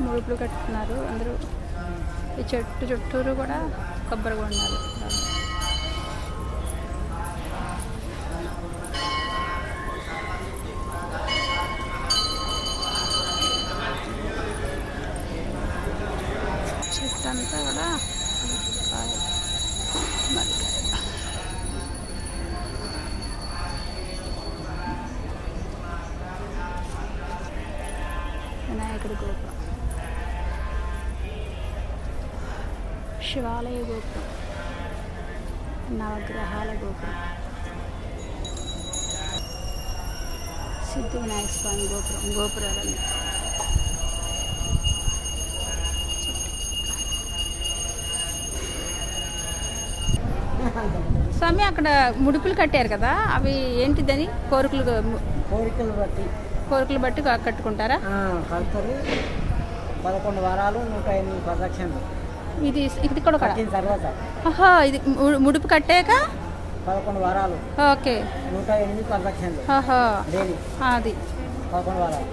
ముడుపులు కట్టుకున్నారు అందరూ. ఈ చెట్టు చుట్టూరు కూడా కొబ్బరి బొండాలు. చెట్టు అంతా కూడా వినాయకుడి గోపురం, శివాలయ గోపురం, నవగ్రహాల గోపురం, సిద్ధి వినాయక స్వామి గోపురం, గోపురాలన్నీ. స్వామి అక్కడ ముడుపులు కట్టారు కదా, అవి ఏంటిదని? కోరికలు బట్టి కట్టుకుంటారా? కడతారు. 11 వారాలు 108 ప్రదక్షిణలు. ఇది కూడా తర్వాత ఇది ముడుపు కట్టాక 11 వారాలు. ఓకే. 108 ప్రదక్షిణలు. అది 11 వారాలు.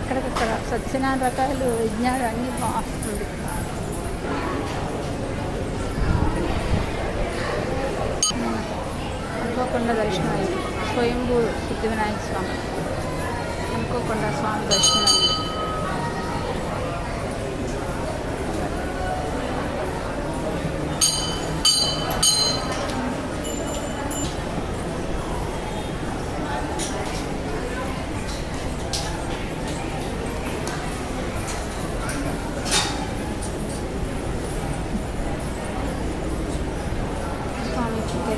అక్కడికక్కడ సత్యనారాయణ రకాలు విజ్ఞానం అన్నీ బాగుంటుంది. అనుకోకుండా దర్శనం అయింది. స్వయంభూ సిద్ధి వినాయక స్వామి అనుకోకుండా స్వామి దర్శనం అయింది.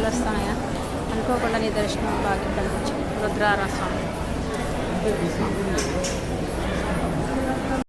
వస్తానయా అనుకోకుండా నీ దర్శనం బాగా కనిపించింది. రుద్రార స్వామి.